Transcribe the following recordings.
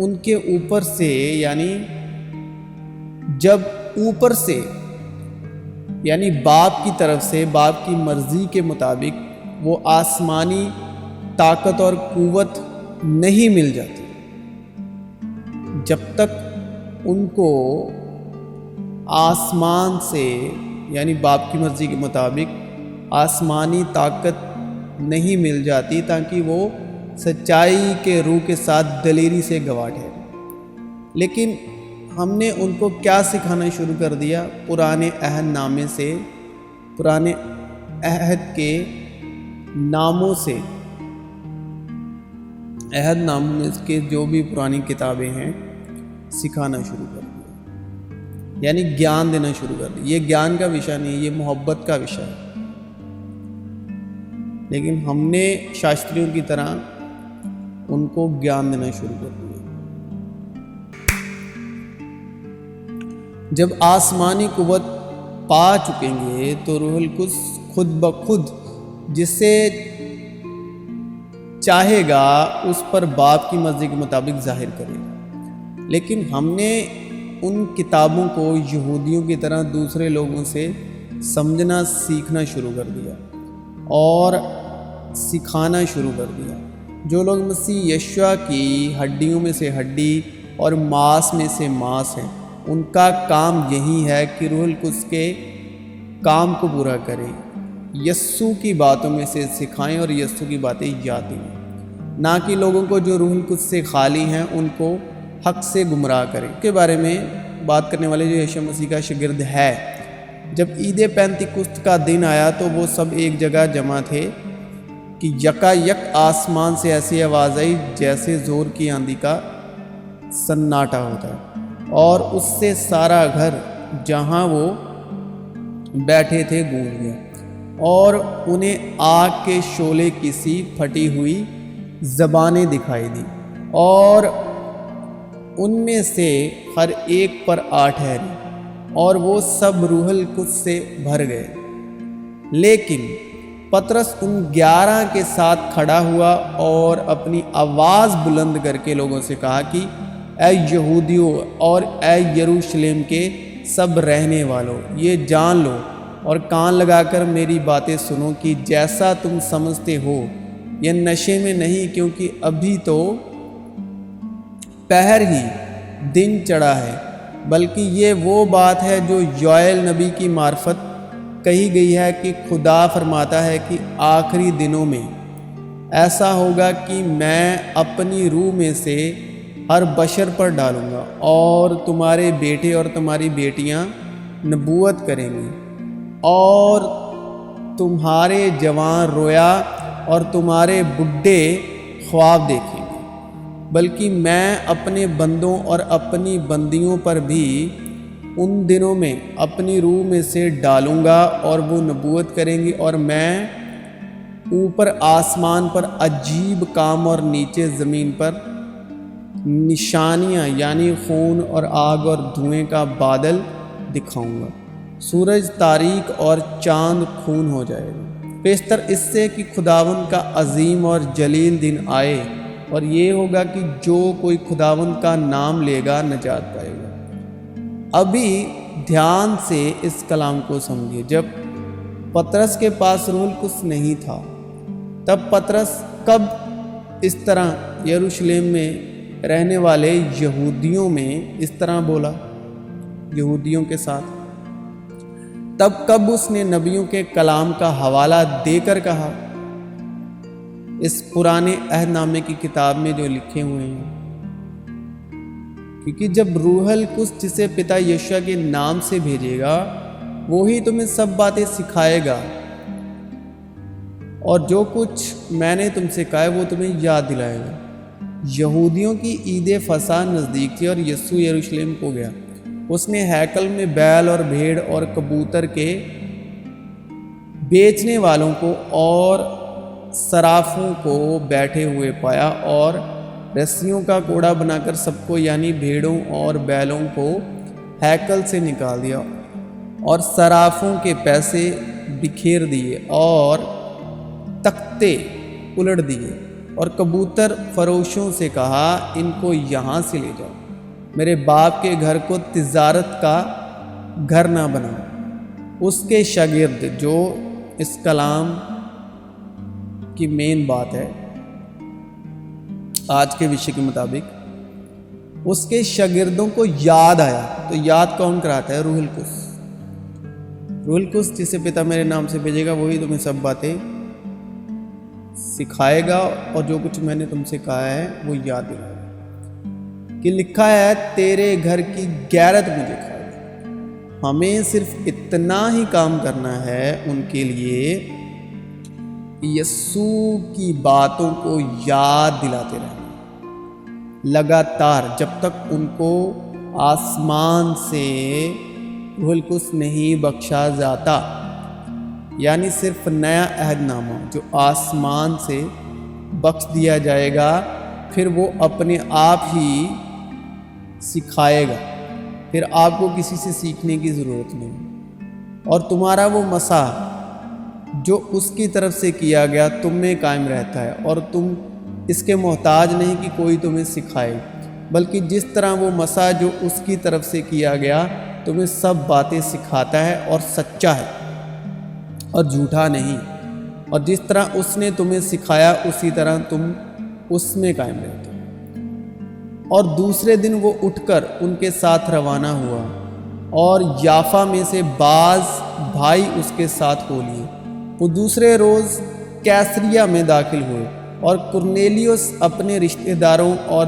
ان کے اوپر سے، یعنی جب اوپر سے یعنی باپ کی طرف سے، باپ کی مرضی کے مطابق وہ آسمانی طاقت اور قوت نہیں مل جاتی، جب تک ان کو آسمان سے یعنی باپ کی مرضی کے مطابق آسمانی طاقت نہیں مل جاتی تاکہ وہ سچائی کے روح کے ساتھ دلیری سے گواہ ٹھہرے۔ لیکن ہم نے ان کو کیا سکھانا شروع کر دیا؟ پرانے عہد نامے سے، پرانے عہد کے ناموں سے، عہد ناموں کے جو بھی پرانی کتابیں ہیں سکھانا شروع کر دیا، یعنی گیان دینا شروع کر دیا۔ یہ گیان کا وشا نہیں، یہ محبت کا وشا ہے۔ لیکن ہم نے شاستریوں کی طرح ان کو گیان دینا شروع کر دیا۔ جب آسمانی قوت پا چکیں گے تو روح القدس خود بخود جسے چاہے گا اس پر باپ کی مرضی کے مطابق ظاہر کرے گا۔ لیکن ہم نے ان کتابوں کو یہودیوں کی طرح دوسرے لوگوں سے سمجھنا سیکھنا شروع کر دیا اور سکھانا شروع کر دیا۔ جو لوگ مسیح یشوع کی ہڈیوں میں سے ہڈی اور ماس میں سے ماس ہیں، ان کا کام یہی ہے کہ روح القدس کے کام کو پورا کریں، یسوع کی باتوں میں سے سکھائیں اور یسوع کی باتیں یاد دلائیں، نہ کہ لوگوں کو جو روح القدس سے خالی ہیں ان کو حق سے گمراہ کریں۔ کے بارے میں بات کرنے والے جو یسوع مسیح کا شاگرد ہے، جب عید پینتیکست کا دن آیا تو وہ سب ایک جگہ جمع تھے کہ یکا یک آسمان سے ایسی آواز آئی جیسے زور کی آندھی کا سناٹا ہوتا ہے، اور اس سے سارا گھر جہاں وہ بیٹھے تھے گونج گیا، اور انہیں آگ کے شعلے کی سی پھٹی ہوئی زبانیں دکھائی دی، اور ان میں سے ہر ایک پر آ ٹھہری، اور وہ سب روح القدس سے بھر گئے۔ لیکن پطرس ان 11 کے ساتھ کھڑا ہوا اور اپنی آواز بلند کر کے لوگوں سے کہا کہ اے یہودیوں اور اے یروشلم کے سب رہنے والوں، یہ جان لو اور کان لگا کر میری باتیں سنو کہ جیسا تم سمجھتے ہو یہ نشے میں نہیں، کیونکہ ابھی تو پہر ہی دن چڑھا ہے، بلکہ یہ وہ بات ہے جو یوئیل نبی کی معرفت کہی گئی ہے کہ خدا فرماتا ہے کہ آخری دنوں میں ایسا ہوگا کہ میں اپنی روح میں سے ہر بشر پر ڈالوں گا، اور تمہارے بیٹے اور تمہاری بیٹیاں نبوت کریں گے، اور تمہارے جوان رویا اور تمہارے بڈھے خواب دیکھیں گے، بلکہ میں اپنے بندوں اور اپنی بندیوں پر بھی ان دنوں میں اپنی روح میں سے ڈالوں گا، اور وہ نبوت کریں گے، اور میں اوپر آسمان پر عجیب کام اور نیچے زمین پر نشانیاں یعنی خون اور آگ اور دھوئیں کا بادل دکھاؤں گا، سورج تاریک اور چاند خون ہو جائے گا، بیشتر اس سے کہ خداوند کا عظیم اور جلیل دن آئے، اور یہ ہوگا کہ جو کوئی خداوند کا نام لے گا نجات پائے گا۔ ابھی دھیان سے اس کلام کو سمجھیے۔ جب پطرس کے پاس روح القدس نہیں تھا، تب پطرس کب اس طرح یروشلم میں رہنے والے یہودیوں میں اس طرح بولا، یہودیوں کے ساتھ؟ تب کب اس نے نبیوں کے کلام کا حوالہ دے کر کہا؟ اس پرانے عہد نامے کی کتاب میں جو لکھے ہوئے ہیں، کیونکہ جب روح القدس جسے پتا یشوع کے نام سے بھیجے گا وہی تمہیں سب باتیں سکھائے گا، اور جو کچھ میں نے تم سے کہا ہے وہ تمہیں یاد دلائے گا۔ یہودیوں کی عید فصح نزدیک تھی اور یسوع یروشلم کو گیا۔ اس نے ہیکل میں بیل اور بھیڑ اور کبوتر کے بیچنے والوں کو اور صرافوں کو بیٹھے ہوئے پایا، اور رسیوں کا کوڑا بنا کر سب کو یعنی بھیڑوں اور بیلوں کو ہیکل سے نکال دیا، اور صرافوں کے پیسے بکھیر دیے اور تختے الٹ دیے، اور کبوتر فروشوں سے کہا ان کو یہاں سے لے جاؤ، میرے باپ کے گھر کو تجارت کا گھر نہ بناؤ۔ اس کے شاگرد، جو اس کلام کی مین بات ہے آج کے وشے کے مطابق، اس کے شاگردوں کو یاد آیا۔ تو یاد کون کراتا ہے؟ روح القدس۔ روح القدس جسے پتا میرے نام سے بھیجے گا وہی تمہیں سب باتیں سکھائے گا، اور جو کچھ میں نے تم سے کہا ہے وہ یاد دلائے گا۔ کہ لکھا ہے تیرے گھر کی غیرت مجھے کھائے گا۔ ہمیں صرف اتنا ہی کام کرنا ہے ان کے لیے، یسوع کی باتوں کو یاد دلاتے رہنا لگاتار، جب تک ان کو آسمان سے روح القدس نہیں بخشا جاتا۔ یعنی صرف نیا عہد نامہ جو آسمان سے بخش دیا جائے گا، پھر وہ اپنے آپ ہی سکھائے گا، پھر آپ کو کسی سے سیکھنے کی ضرورت نہیں، اور تمہارا وہ مسا جو اس کی طرف سے کیا گیا تم میں قائم رہتا ہے، اور تم اس کے محتاج نہیں کہ کوئی تمہیں سکھائے، بلکہ جس طرح وہ مسا جو اس کی طرف سے کیا گیا تمہیں سب باتیں سکھاتا ہے، اور سچا ہے اور جھوٹا نہیں، اور جس طرح اس نے تمہیں سکھایا اسی طرح تم اس میں قائم رہتے ہو۔ اور دوسرے دن وہ اٹھ کر ان کے ساتھ روانہ ہوا، اور یافا میں سے بعض بھائی اس کے ساتھ ہو لیے۔ وہ دوسرے روز کیسریا میں داخل ہوئے، اور کرنیلیوس اپنے رشتہ داروں اور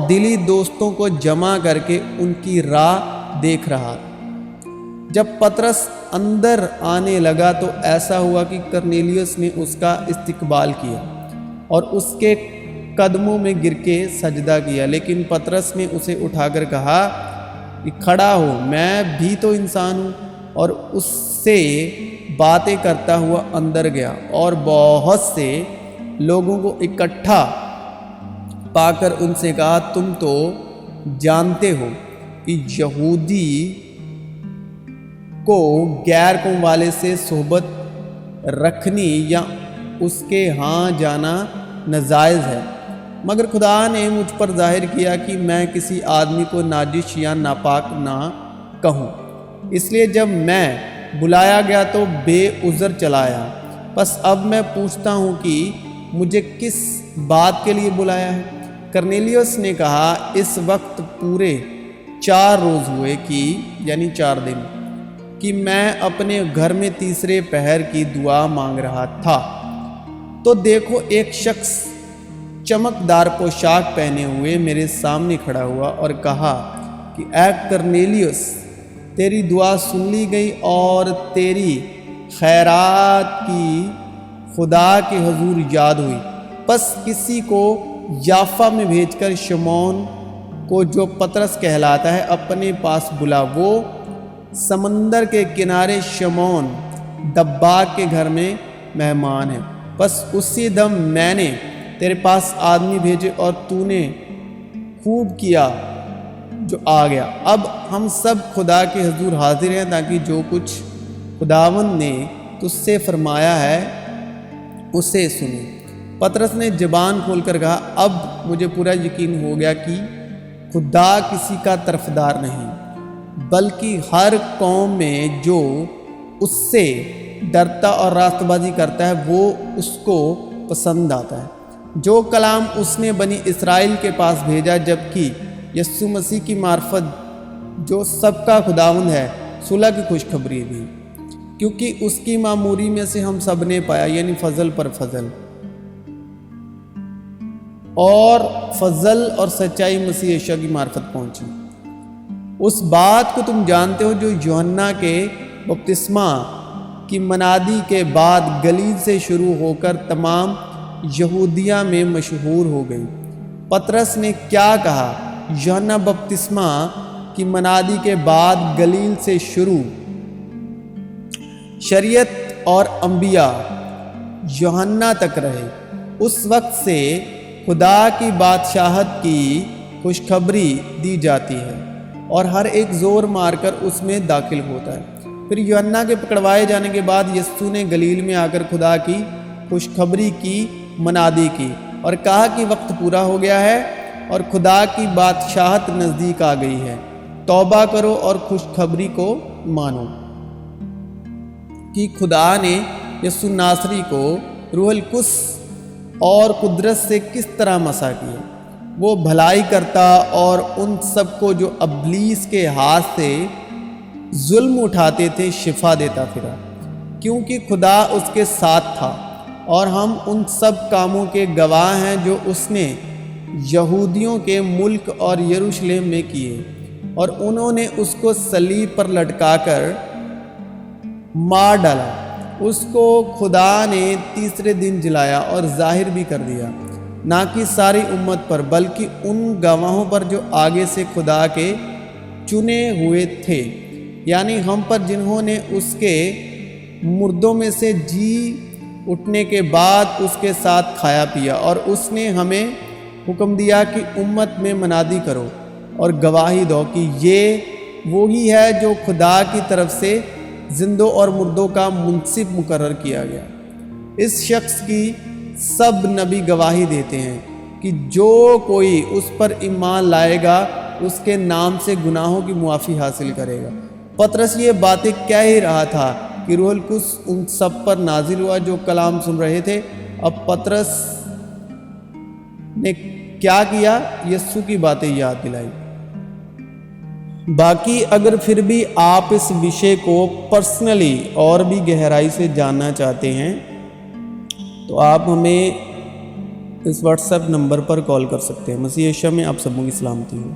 دلی دوستوں کو جمع کر کے ان کی راہ دیکھ رہا۔ جب پطرس اندر آنے لگا تو ایسا ہوا کہ کرنیلیوس نے اس کا استقبال کیا اور اس کے قدموں میں گر کے سجدہ کیا، لیکن پطرس نے اسے اٹھا کر کہا کہ کھڑا ہو، میں بھی تو انسان ہوں، اور اس سے باتیں کرتا ہوا اندر گیا، اور بہت سے لوگوں کو اکٹھا پا کر ان سے کہا تم تو جانتے ہو کہ یہودی کو غیر قوم والے سے صحبت رکھنی یا اس کے ہاں جانا ناجائز ہے، مگر خدا نے مجھ پر ظاہر کیا کہ میں کسی آدمی کو ناجس یا ناپاک نہ کہوں، اس لیے جب میں بلایا گیا تو بے عذر چلایا۔ بس اب میں پوچھتا ہوں کہ مجھے کس بات کے لیے بلایا ہے؟ کرنیلیوس نے کہا اس وقت پورے 4 روز ہوئے یعنی 4 دن کہ میں اپنے گھر میں تیسرے پہر کی دعا مانگ رہا تھا، تو دیکھو ایک شخص چمکدار پوشاک پہنے ہوئے میرے سامنے کھڑا ہوا اور کہا کہ اے کرنیلیوس، تیری دعا سن لی گئی اور تیری خیرات کی خدا کے حضور یاد ہوئی، بس کسی کو یافا میں بھیج کر شمعون کو جو پطرس کہلاتا ہے اپنے پاس بلا۔ وہ سمندر کے کنارے شمعون دباغ کے گھر میں مہمان ہے۔ بس اسی دم میں نے تیرے پاس آدمی بھیجے اور تو نے خوب کیا جو آ گیا۔ اب ہم سب خدا کے حضور حاضر ہیں تاکہ جو کچھ خداوند نے تجھ سے فرمایا ہے اسے سنیں۔ پطرس نے زبان کھول کر کہا اب مجھے پورا یقین ہو گیا کہ خدا کسی کا طرفدار نہیں، بلکہ ہر قوم میں جو اس سے ڈرتا اور راست بازی کرتا ہے وہ اس کو پسند آتا ہے۔ جو کلام اس نے بنی اسرائیل کے پاس بھیجا، جبکہ یسوع مسیح کی معرفت جو سب کا خداوند ہے، صلح کی خوشخبری دی، کیونکہ اس کی معموری میں سے ہم سب نے پایا، یعنی فضل پر فضل، اور فضل اور سچائی مسیح یسوع کی معرفت پہنچی۔ اس بات کو تم جانتے ہو جو یوحنا کے بپتسمہ کی منادی کے بعد گلیل سے شروع ہو کر تمام یہودیہ میں مشہور ہو گئی۔ پطرس نے کیا کہا؟ یوحنا بپتسمہ کی منادی کے بعد گلیل سے شروع شریعت اور انبیاء یوحنا تک رہے۔ اس وقت سے خدا کی بادشاہت کی خوشخبری دی جاتی ہے اور ہر ایک زور مار کر اس میں داخل ہوتا ہے۔ پھر یوحنا کے پکڑوائے جانے کے بعد یسوع نے گلیل میں آ کر خدا کی خوشخبری کی منادی کی اور کہا کہ وقت پورا ہو گیا ہے اور خدا کی بادشاہت نزدیک آ گئی ہے، توبہ کرو اور خوشخبری کو مانو۔ کہ خدا نے یسوع ناصری کو روح القدس اور قدرت سے کس طرح مسح کیا۔ وہ بھلائی کرتا اور ان سب کو جو ابلیس کے ہاتھ سے ظلم اٹھاتے تھے شفا دیتا پھرا، کیونکہ خدا اس کے ساتھ تھا۔ اور ہم ان سب کاموں کے گواہ ہیں جو اس نے یہودیوں کے ملک اور یروشلم میں کیے، اور انہوں نے اس کو صلیب پر لٹکا کر مار ڈالا۔ اس کو خدا نے تیسرے دن جلایا اور ظاہر بھی کر دیا، نہ کہ ساری امت پر بلکہ ان گواہوں پر جو آگے سے خدا کے چنے ہوئے تھے، یعنی ہم پر جنہوں نے اس کے مردوں میں سے جی اٹھنے کے بعد اس کے ساتھ کھایا پیا۔ اور اس نے ہمیں حکم دیا کہ امت میں منادی کرو اور گواہی دو کہ یہ وہی ہے جو خدا کی طرف سے زندوں اور مردوں کا منصف مقرر کیا گیا۔ اس شخص کی سب نبی گواہی دیتے ہیں کہ جو کوئی اس پر ایمان لائے گا اس کے نام سے گناہوں کی معافی حاصل کرے گا۔ پطرس یہ باتیں کہہ ہی رہا تھا کہ روح القدس ان سب پر نازل ہوا جو کلام سن رہے تھے۔ اب پطرس نے کیا کیا؟ یسوع کی باتیں یاد دلائی۔ باقی اگر پھر بھی آپ اس وشے کو پرسنلی اور بھی گہرائی سے جاننا چاہتے ہیں تو آپ ہمیں اس واٹس ایپ نمبر پر کال کر سکتے ہیں۔ مسیح یسوع میں آپ سبوں کی سلامتی ہو۔